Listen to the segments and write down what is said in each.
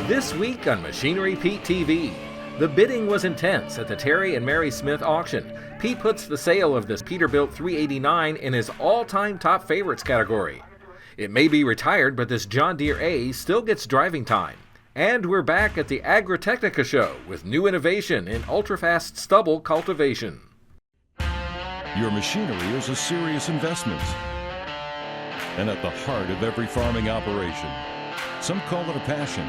This week on Machinery Pete TV, the bidding was intense at the Terry and Mary Smith auction. Pete puts the sale of this Peterbilt 389 in his all-time top favorites category. It may be retired, but this John Deere A still gets driving time. And we're back at the Agr Technica show with new innovation in ultra-fast stubble cultivation. Your machinery is a serious investment and at the heart of every farming operation. Some call it a passion.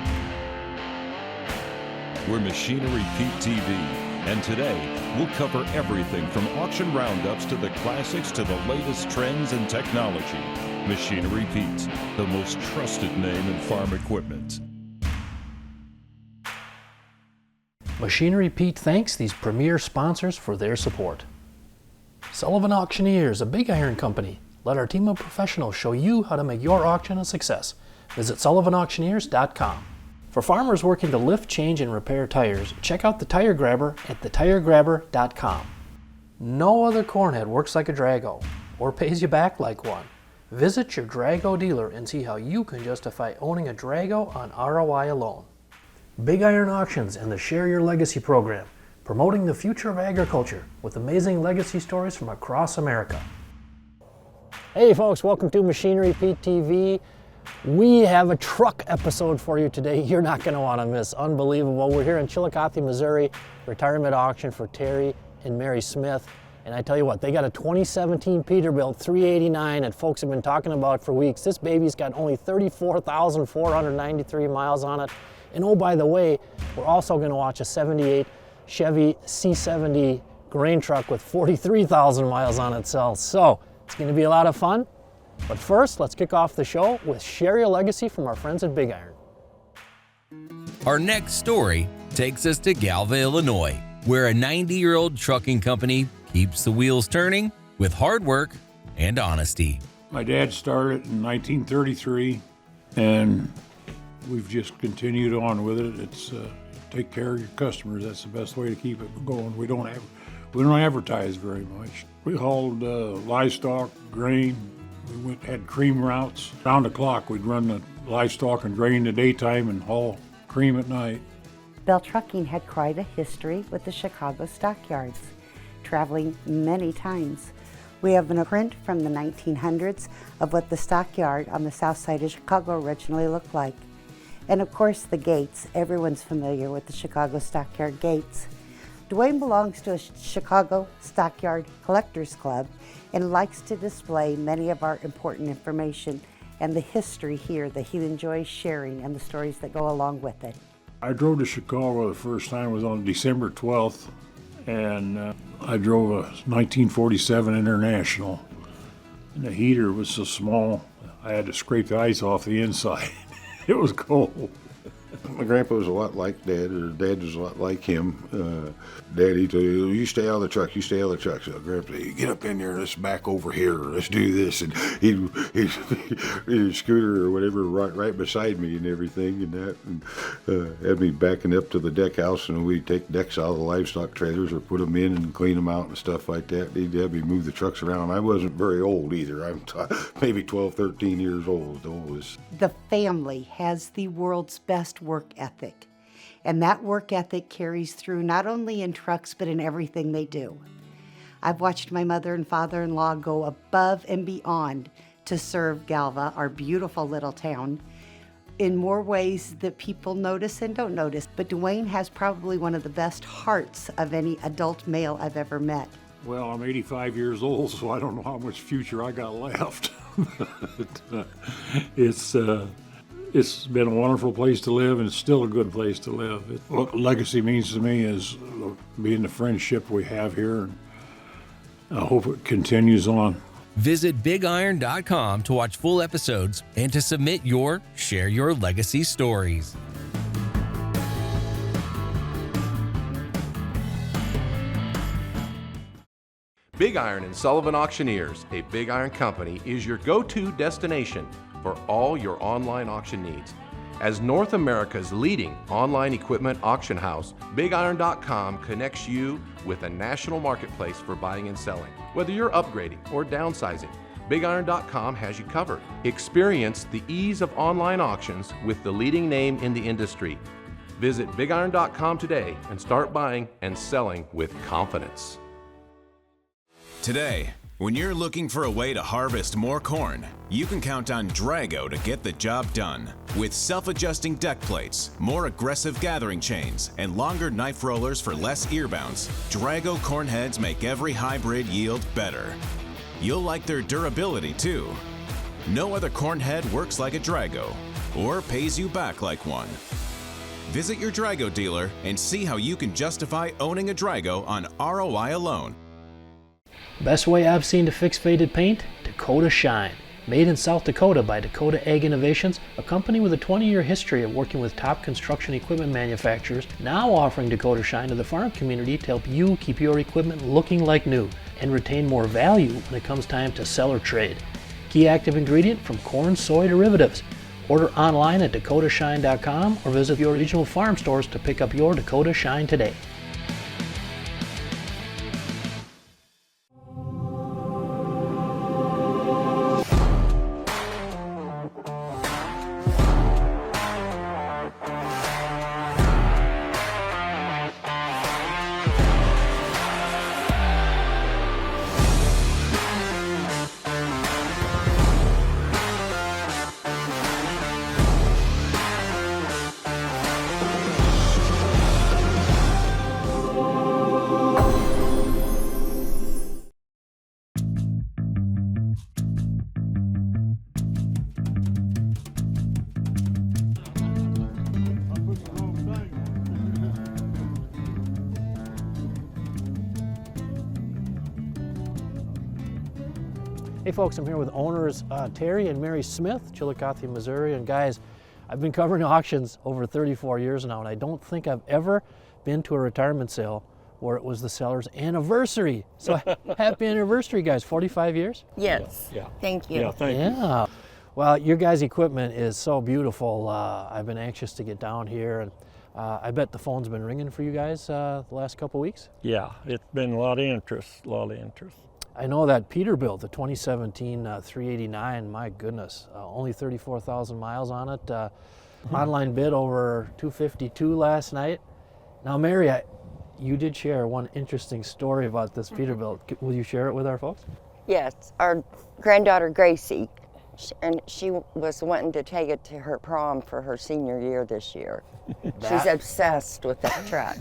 We're Machinery Pete TV, and today we'll cover everything from auction roundups to the classics to the latest trends and technology. Machinery Pete, the most trusted name in farm equipment. Machinery Pete thanks these premier sponsors for their support. Sullivan Auctioneers, a big iron company. Let our team of professionals show you how to make your auction a success. Visit sullivanauctioneers.com. For farmers working to lift, change, and repair tires, check out the Tire Grabber at thetiregrabber.com. No other cornhead works like a Drago or pays you back like one. Visit your Drago dealer and see how you can justify owning a Drago on ROI alone. Big Iron Auctions and the Share Your Legacy program, promoting the future of agriculture with amazing legacy stories from across America. Hey folks, welcome to Machinery Pete TV. We have a truck episode for you today you're not going to want to miss. Unbelievable. We're here in Chillicothe, Missouri, retirement auction for Terry and Mary Smith. And I tell you what, they got a 2017 Peterbilt 389 that folks have been talking about for weeks. This baby's got only 34,493 miles on it. And oh, by the way, we're also going to watch a 78 Chevy C70 grain truck with 43,000 miles on itself. So it's going to be a lot of fun. But first, let's kick off the show with Share Your Legacy from our friends at Big Iron. Our next story takes us to Galva, Illinois, where a 90-year-old trucking company keeps the wheels turning with hard work and honesty. My dad started in 1933, and we've just continued on with it. It's take care of your customers. That's the best way to keep it going. We don't advertise very much. We hauled livestock, grain. We had cream routes. Round the clock, we'd run the livestock and grain in the daytime and haul cream at night. Bell Trucking had quite a history with the Chicago stockyards, traveling many times. We have a print from the 1900s of what the stockyard on the south side of Chicago originally looked like. And of course the gates. Everyone's familiar with the Chicago stockyard gates. Dwayne belongs to a Chicago Stockyard Collectors Club and likes to display many of our important information and the history here that he enjoys sharing and the stories that go along with it. I drove to Chicago the first time was on December 12th, and I drove a 1947 International. And the heater was so small, I had to scrape the ice off the inside. It was cold. My grandpa was a lot like Dad, or Dad was a lot like him. Dad, he told you stay out of the truck, you stay out of the truck. So Grandpa, you get up in there, let's back over here, let's do this. And he'd scooter or whatever right beside me and everything and that. And had me backing up to the deck house, and we'd take decks out of the livestock trailers or put them in and clean them out and stuff like that. He'd have me move the trucks around. I wasn't very old either. I'm maybe 12, 13 years old. The family has the world's best work ethic, and that work ethic carries through not only in trucks but in everything they do. I've watched my mother and father-in-law go above and beyond to serve Galva, our beautiful little town, in more ways that people notice and don't notice. But Dwayne has probably one of the best hearts of any adult male I've ever met. Well, I'm 85 years old, so I don't know how much future I got left. But, it's been a wonderful place to live, and it's still a good place to live. What legacy means to me is being the friendship we have here, and I hope it continues on. Visit BigIron.com to watch full episodes and to submit your Share Your Legacy stories. Big Iron and Sullivan Auctioneers, a Big Iron company, is your go-to destination for all your online auction needs. As North America's leading online equipment auction house, BigIron.com connects you with a national marketplace for buying and selling. Whether you're upgrading or downsizing, BigIron.com has you covered. Experience the ease of online auctions with the leading name in the industry. Visit BigIron.com today and start buying and selling with confidence. Today, when you're looking for a way to harvest more corn, you can count on Drago to get the job done. With self-adjusting deck plates, more aggressive gathering chains, and longer knife rollers for less ear bounce, Drago corn heads make every hybrid yield better. You'll like their durability too. No other corn head works like a Drago, or pays you back like one. Visit your Drago dealer and see how you can justify owning a Drago on ROI alone. Best way I've seen to fix faded paint? Dakota Shine. Made in South Dakota by Dakota Ag Innovations, a company with a 20-year history of working with top construction equipment manufacturers, now offering Dakota Shine to the farm community to help you keep your equipment looking like new and retain more value when it comes time to sell or trade. Key active ingredient from corn, soy derivatives. Order online at dakotashine.com or visit your regional farm stores to pick up your Dakota Shine today. Hey folks, I'm here with owners Terry and Mary Smith, Chillicothe, Missouri. And guys, I've been covering auctions over 34 years now, and I don't think I've ever been to a retirement sale where it was the seller's anniversary. So happy anniversary, guys, 45 years? Yes, Yeah. thank you. Yeah, thank you. Yeah. Well, your guys' equipment is so beautiful. I've been anxious to get down here, and I bet the phone's been ringing for you guys the last couple weeks. Yeah, it's been a lot of interest, I know that Peterbilt, the 2017 389, my goodness, only 34,000 miles on it. Online bid over 252 last night. Now, Mary, you did share one interesting story about this Peterbilt. Will you share it with our folks? Yes, our granddaughter Gracie, and she was wanting to take it to her prom for her senior year this year. She's obsessed with that truck.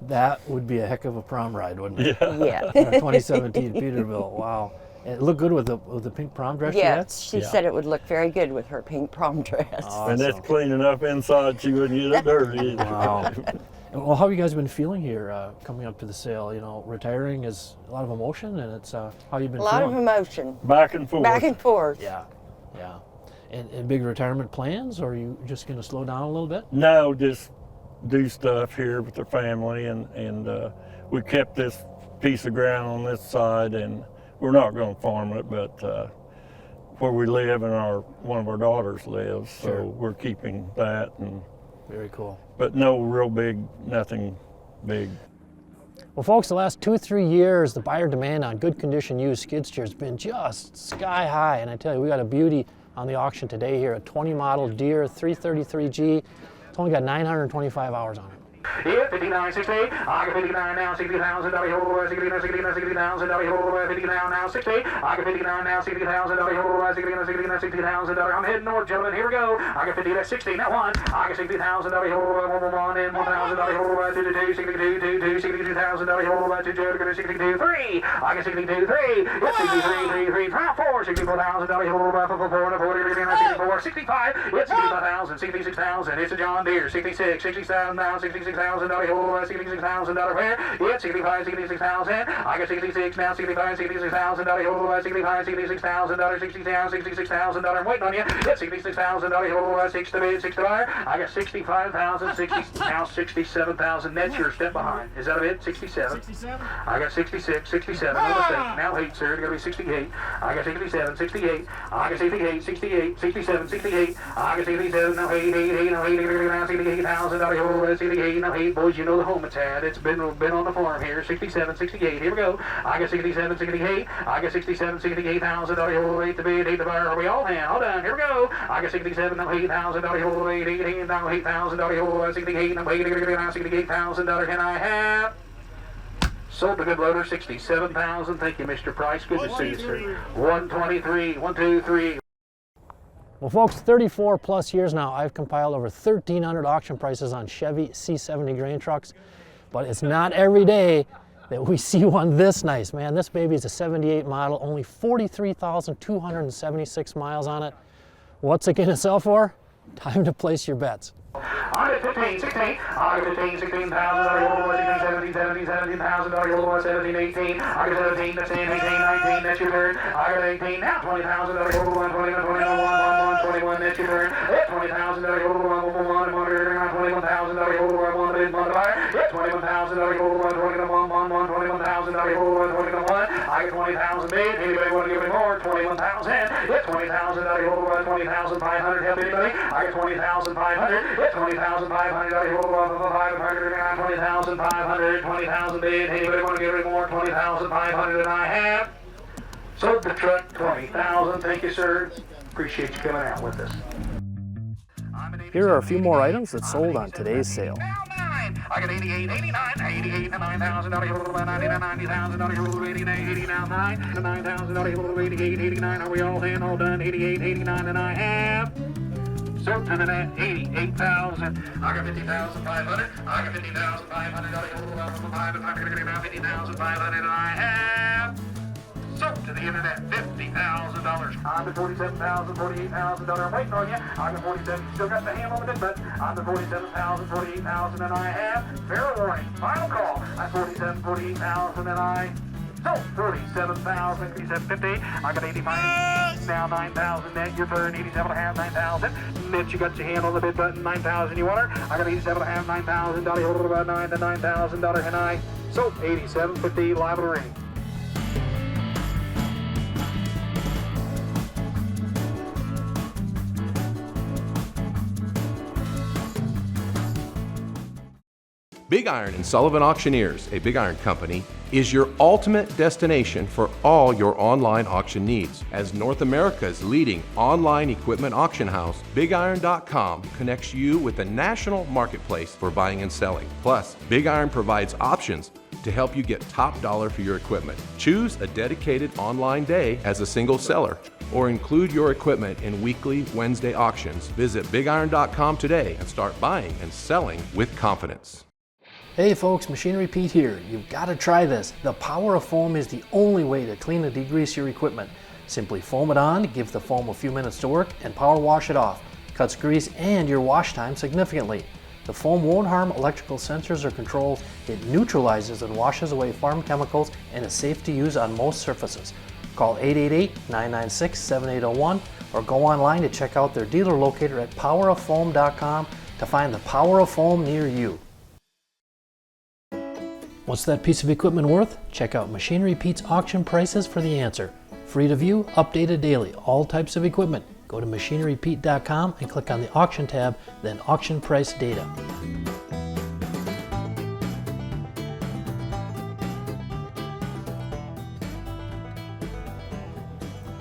That would be a heck of a prom ride, wouldn't it? Yeah. A 2017 Peterbilt, wow. And it looked good with the pink prom dress Yes, she she said it would look very good with her pink prom dress. had? And that's clean enough inside, she wouldn't get it dirty. Wow. Well, how have you guys been feeling here coming up to the sale? You know, retiring is a lot of emotion, and it's how you been A lot of feeling? emotion. Back and forth. Back and forth. Yeah. And big retirement plans, or are you just going to slow down a little bit? No, just do stuff here with the family, and we kept this piece of ground on this side, and we're not going to farm it, but where we live and one of our daughters lives, so we're keeping that. And Very cool. but no real big, nothing big. Well, folks, the last 2-3 years, the buyer demand on good condition used skid steers has been just sky high. And I tell you, we got a beauty on the auction today here, a 20 model Deere 333G. It's only got 925 hours on it. Yeah, 59.68. I got 59 now, $60,000. Hold 60,000. Hold 50 now, 60. I got 59 now, $60,000. Hold 60,000. I'm heading north, gentlemen. Here we go. I got 50. That's 60. Now one. I got $60,000. Hold one and $1,000. Hold 2, 62,000. Hold 2, 62, 3. I got 62, 3. It's 63, 3, 4, $64,000. Hold 4, 65. It's 65,000, 66,000. It's a John Deere. 66, 67 now, $66,000. Hold $66,000. Where? It's 65, 66,000. I got 66 now, 65, $66,000. Hold 65, $66,000. $66,000. I'm waiting on you. It's $66,000. Hold 6 to bid, 6 to buyer. I got 65,000, 60 now 67,000. That's your step behind. Is that a bid? 67. 67. I got 66, 67. No mistake. Now 8, sir. It's gonna be 68. I got 67, 68. I got 68, 68, 67, 68. I got 67. Now 8, now $68,000. Hold 68. now, hey, boys, you know the home it's at. It's been on the farm here. 67, 68. Here we go. I got 67, 68. I got 67, 68,000. $8 the bid, 8 the buyer. Are we all hand? All done. Here we go. I got 67, now $8,000. $8 now $8,000. 68, now $68,000. Can I have? Sold the good loader, 67,000. Thank you, Mr. Price. Good to see you, sir. 123, 1, 2, 3. Well, folks, 34 plus years now, I've compiled over 1,300 auction prices on Chevy C70 grain trucks, but it's not every day that we see one this nice, man. This baby is a 78 model, only 43,276 miles on it. What's it gonna sell for? Time to place your bets. I got 15, 16. I got 15, 16,000. $17,000. 17, 18. I got 17, that's 18, 19, that's your turn. I got 18, now $20,000. 21, that's your turn. $20,000. 21,000. I got 20,000 bid. Anybody want to give me more? 21,000. 20,000. 20,500. Help anybody? I got 20,500. 20,500. 20,500. 20,000 bid. Anybody want to give me more? 20,500, and I have sold the truck. 20,000. Thank you, sir. Appreciate you coming out with us. Here are a few more items that sold on today's sale. I got 88, 89, 88, $9,000, $99, $90,000, 89, 9,000, 88, 89. Are we all in? All done? 88, 89, and I have sold to the net 88,000. I got 50,500. I got 50,500. 50,500, and I have sold to the internet $50,000. I'm at $47,000, $48,000. I'm waiting on you. I got 47. Still got the hand on the bid, but I'm at $47,000, $48,000, and I have fair warning. Final call. I'm 47, $48,000, and I sold 47,000, 87.50. I got 85. Now 9,000 net. Your turn. 87.5, 9,000. Net, you got your hand on the bid button. 9,000. You want her? I got 87.5, $9,000. About $9 to $9,000, and I sold 87.50. Live to ring. Big Iron and Sullivan Auctioneers, a Big Iron company, is your ultimate destination for all your online auction needs. As North America's leading online equipment auction house, BigIron.com connects you with the national marketplace for buying and selling. Plus, Big Iron provides options to help you get top dollar for your equipment. Choose a dedicated online day as a single seller, or include your equipment in weekly Wednesday auctions. Visit BigIron.com today and start buying and selling with confidence. Hey folks, Machinery Pete here. You've got to try this. The power of foam is the only way to clean and degrease your equipment. Simply foam it on, give the foam a few minutes to work, and power wash it off. Cuts grease and your wash time significantly. The foam won't harm electrical sensors or controls. It neutralizes and washes away farm chemicals and is safe to use on most surfaces. Call 888-996-7801 or go online to check out their dealer locator at poweroffoam.com to find the power of foam near you. What's that piece of equipment worth? Check out Machinery Pete's auction prices for the answer. Free to view, updated daily, all types of equipment. Go to machinerypete.com and click on the auction tab, then auction price data.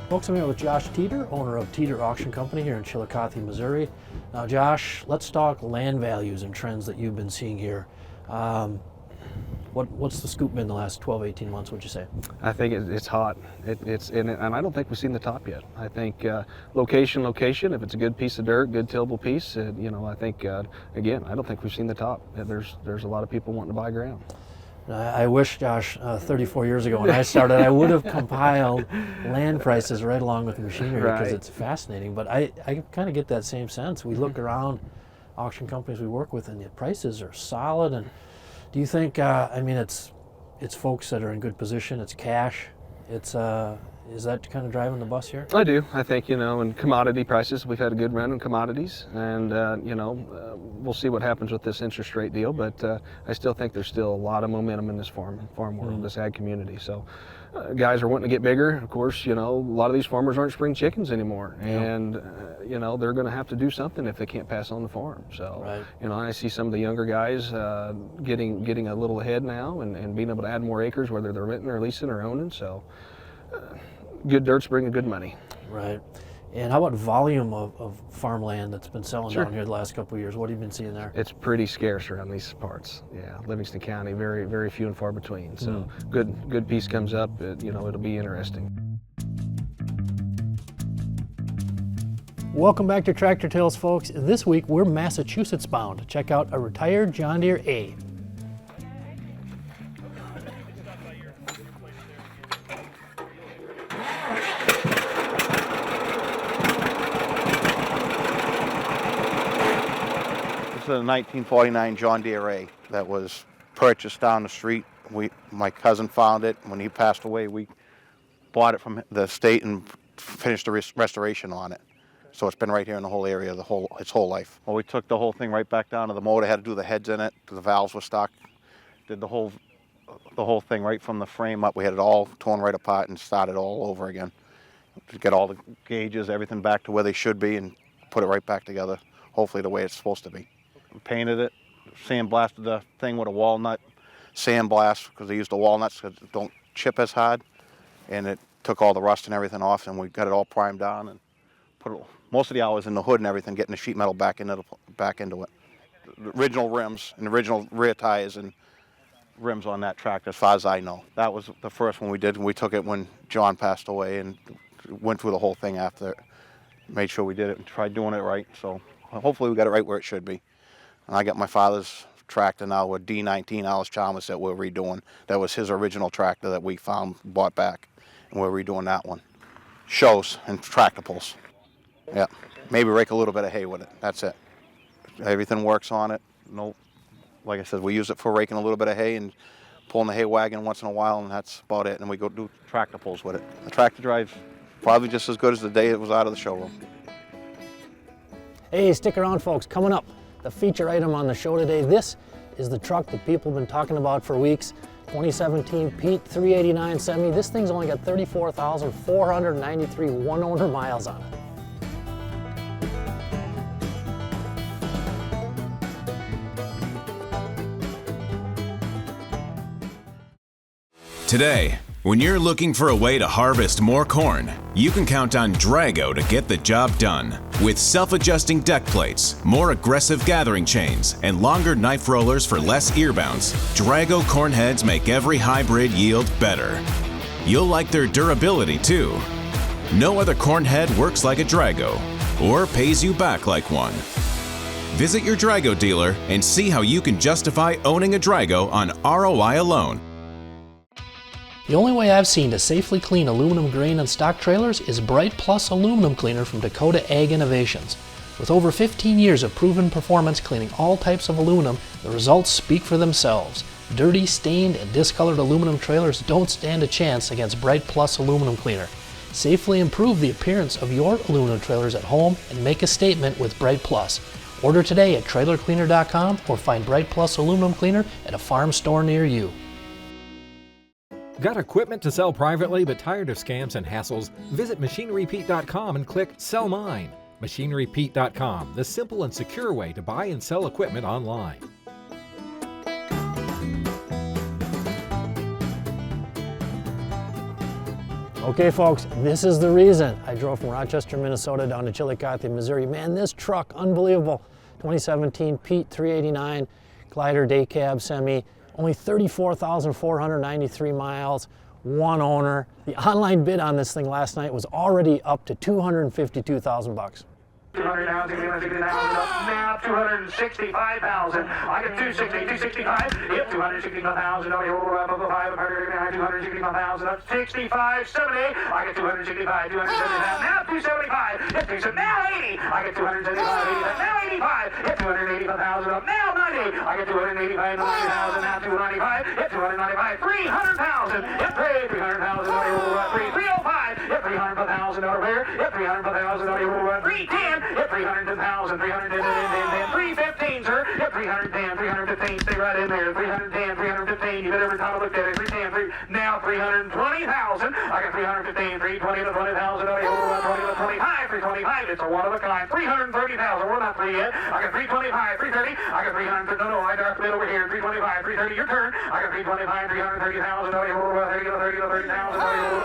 Folks, I'm here with Josh Teeter, owner of Teeter Auction Company here in Chillicothe, Missouri. Now Josh, let's talk land values and trends that you've been seeing here. What's the scoop been the last 12, 18 months, would you say? I think it's hot. And I don't think we've seen the top yet. I think location, if it's a good piece of dirt, good tillable piece, I think, again, I don't think we've seen the top. There's a lot of people wanting to buy ground. I wish, Josh, 34 years ago when I started, I would have compiled land prices right along with machinery because it's fascinating. But I kind of get that same sense. We look around auction companies we work with and the prices are solid. And do you think, it's folks that are in good position, it's cash, it's Is that kind of driving the bus here? I do. I think, in commodity prices, we've had a good run in commodities, and, we'll see what happens with this interest rate deal, but I still think there's still a lot of momentum in this farm world, this ag community. So guys are wanting to get bigger. Of course, a lot of these farmers aren't spring chickens anymore, and, they're going to have to do something if they can't pass on the farm. So, I see some of the younger guys getting a little ahead now and being able to add more acres, whether they're renting or leasing or owning. So good dirt's bringing good money. Right. And how about volume of farmland that's been selling down here the last couple of years? What have you been seeing there? It's pretty scarce around these parts. Yeah, Livingston County, very, very few and far between. So good piece comes up, it'll be interesting. Welcome back to Tractor Tales, folks. This week we're Massachusetts bound. Check out a retired John Deere A. This is a 1949 John Deere A that was purchased down the street. My cousin found it. When he passed away, we bought it from the state and finished the restoration on it. So it's been right here in the whole area its whole life. Well, we took the whole thing right back down to the motor, had to do the heads in it, the valves were stuck. Did the whole thing right from the frame up. We had it all torn right apart and started all over again. To get all the gauges, everything back to where they should be and put it right back together, hopefully the way it's supposed to be. We painted it, sandblasted the thing with a walnut sandblast because they used the walnuts because it don't chip as hard, and it took all the rust and everything off, and we got it all primed down and put most of the hours in the hood and everything, getting the sheet metal back into it. The original rims and the original rear tires and rims on that tractor, as far as I know. That was the first one we did, and we took it when John passed away and went through the whole thing after it. Made sure we did it and tried doing it right, so hopefully we got it right where it should be. And I got my father's tractor now with D19 Alice Chalmers that we're redoing. That was his original tractor that we bought back, and we're redoing that one. Shows and tractor pulls. Yeah, maybe rake a little bit of hay with it. That's it. Everything works on it. No, like I said, we use it for raking a little bit of hay and pulling the hay wagon once in a while, and that's about it. And we go do tractor pulls with it. The tractor drives probably just as good as the day it was out of the showroom. Hey, stick around, folks. Coming up, the feature item on the show today. This is the truck that people have been talking about for weeks. 2017 Pete 389 Semi. This thing's only got 34,493 one-owner miles on it. Today, when you're looking for a way to harvest more corn, you can count on Drago to get the job done. With self-adjusting deck plates, more aggressive gathering chains, and longer knife rollers for less ear bounce, Drago corn heads make every hybrid yield better. You'll like their durability too. No other corn head works like a Drago, or pays you back like one. Visit your Drago dealer and see how you can justify owning a Drago on ROI alone. The only way I've seen to safely clean aluminum grain on stock trailers is Bright Plus aluminum cleaner from Dakota Ag Innovations. With over 15 years of proven performance cleaning all types of aluminum, the results speak for themselves. Dirty, stained, and discolored aluminum trailers don't stand a chance against Bright Plus aluminum cleaner. Safely improve the appearance of your aluminum trailers at home and make a statement with Bright Plus. Order today at trailercleaner.com or find Bright Plus aluminum cleaner at a farm store near you. Got equipment to sell privately but tired of scams and hassles? Visit MachineryPete.com and click Sell Mine. MachineryPete.com, the simple and secure way to buy and sell equipment online. Okay, folks, this is the reason I drove from Rochester, Minnesota down to Chillicothe, Missouri. Man, this truck, unbelievable. 2017 Pete 389 glider day cab semi. Only 34,493 miles, one owner. The online bid on this thing last night was already up to $252,000. 200 now, 260,000 up now, 265,000. I get 265. Yep, 265,000. Oh, you're up over 265,000 up 65, 70. I get 265, 275. Now 275. Yep, now 80. I get 275, 80. Now 85. Yep, $285,000. Now 90. I get 285, 90,000, now 295. Hit 295, 300,000. Hit 300,000. 305. Hit $300,000 here. Hit $300,000. 310. Hit 310,000. 310. 315, sir. Hit 310. 315. Stay right in there. 310. 315. You bet every time I looked at it. 310. Now 320,000. I got 315. 320 to 20,000. 20 to 25. 325. It's a one of a kind. 330,000. We're not three yet. I got 325. 330. I got 300. No, I dark mid over here. 325. 330. Your turn. I got 325. 330,000. 30 to 30,000.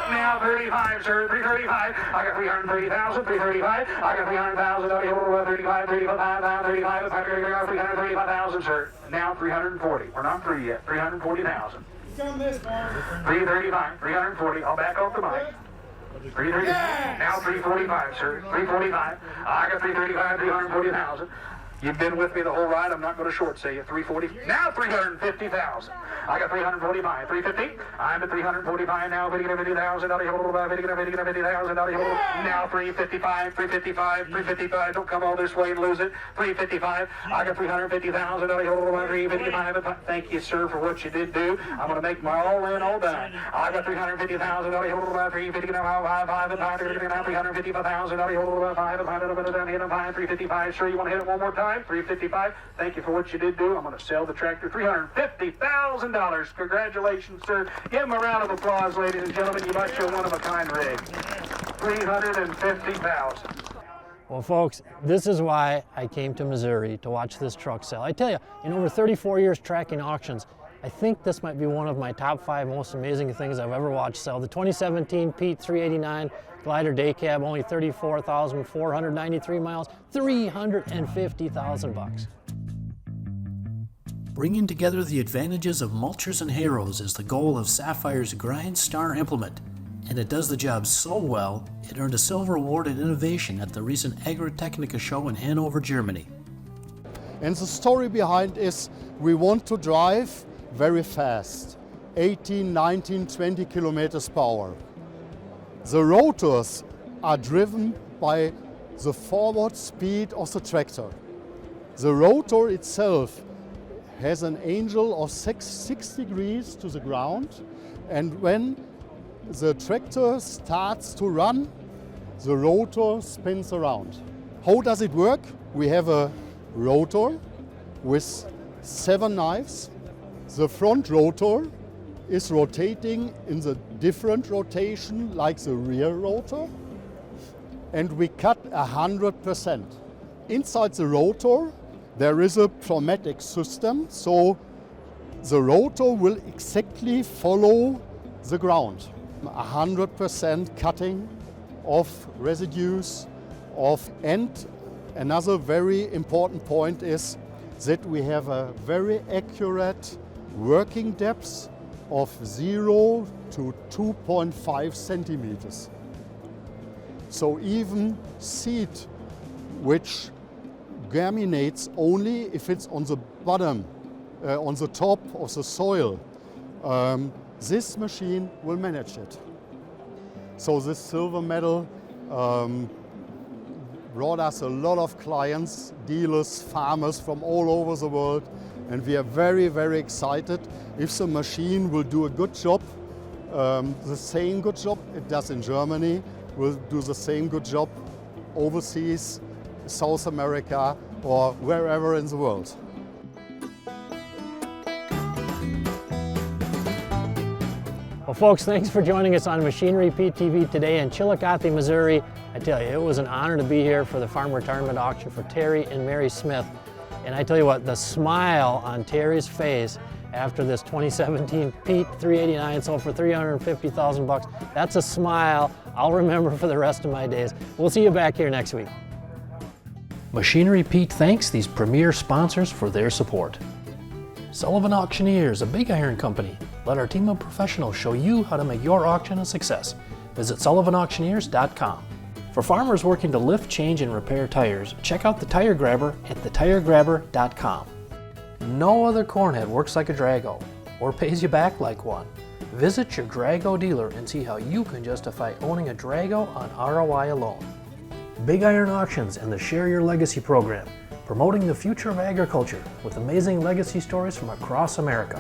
Now 35, sir. 335. I got 330,000. 335. I got 300,000. 35. 35. 335,000, sir. Now 340. We're not three yet. 340,000. 335. 340. I'll back off the mic. 330. Now 345, sir. 345. I got 335. 340,000. You've been with me the whole ride. I'm not going to short say you. 340. Now 350,000. I got 345. 350. I'm at 345 now. 50,000. Now 355. 355. 355. Don't come all this way and lose it. 355. I got 350,000. 355. Thank you, sir, for what you did do. I'm going to make my all in, all done. I got 350,000. 355,000. Sir, you want to hit it one more time? 355. Thank you for what you did do. I'm going to sell the tractor. $350,000. Congratulations, sir. Give him a round of applause, ladies and gentlemen. You might show one of a kind rig. 350,000. Well, folks, this is why I came to Missouri to watch this truck sell. I tell you, in over 34 years tracking auctions, I think this might be one of my top 5 most amazing things I've ever watched sell. The 2017 Pete 389 glider day cab, only 34,493 miles, $350,000. Bringing together the advantages of mulchers and harrows is the goal of Sapphire's Grind Star implement, and it does the job so well, it earned a silver award in innovation at the recent Agr Technica show in Hanover, Germany. And the story behind is we want to drive very fast, 18, 19, 20 kilometers per hour. The rotors are driven by the forward speed of the tractor. The rotor itself has an angle of 6 degrees to the ground, and when the tractor starts to run, the rotor spins around. How does it work? We have a rotor with 7 knives. The front rotor is rotating in the different rotation like the rear rotor, and we cut 100%. Inside the rotor there is a pneumatic system, so the rotor will exactly follow the ground. 100% cutting of residues and another very important point is that we have a very accurate working depth of 0 to 2.5 centimeters. So even seed which germinates only if it's on the bottom, on the top of the soil, this machine will manage it. So this silver medal brought us a lot of clients, dealers, farmers from all over the world, and we are very, very excited if the machine will do a good job, the same good job it does in Germany, will do the same good job overseas, South America, or wherever in the world. Well, folks, thanks for joining us on Machinery Pete TV today in Chillicothe, Missouri. I tell you, it was an honor to be here for the farm retirement auction for Terry and Mary Smith. And I tell you what, the smile on Terry's face after this 2017 Pete 389 sold for $350,000, that's a smile I'll remember for the rest of my days. We'll see you back here next week. Machinery Pete thanks these premier sponsors for their support. Sullivan Auctioneers, a big iron company. Let our team of professionals show you how to make your auction a success. Visit sullivanauctioneers.com. For farmers working to lift, change, and repair tires, check out the Tire Grabber at thetiregrabber.com. No other cornhead works like a Drago or pays you back like one. Visit your Drago dealer and see how you can justify owning a Drago on ROI alone. Big Iron Auctions and the Share Your Legacy program. promoting the future of agriculture with amazing legacy stories from across America.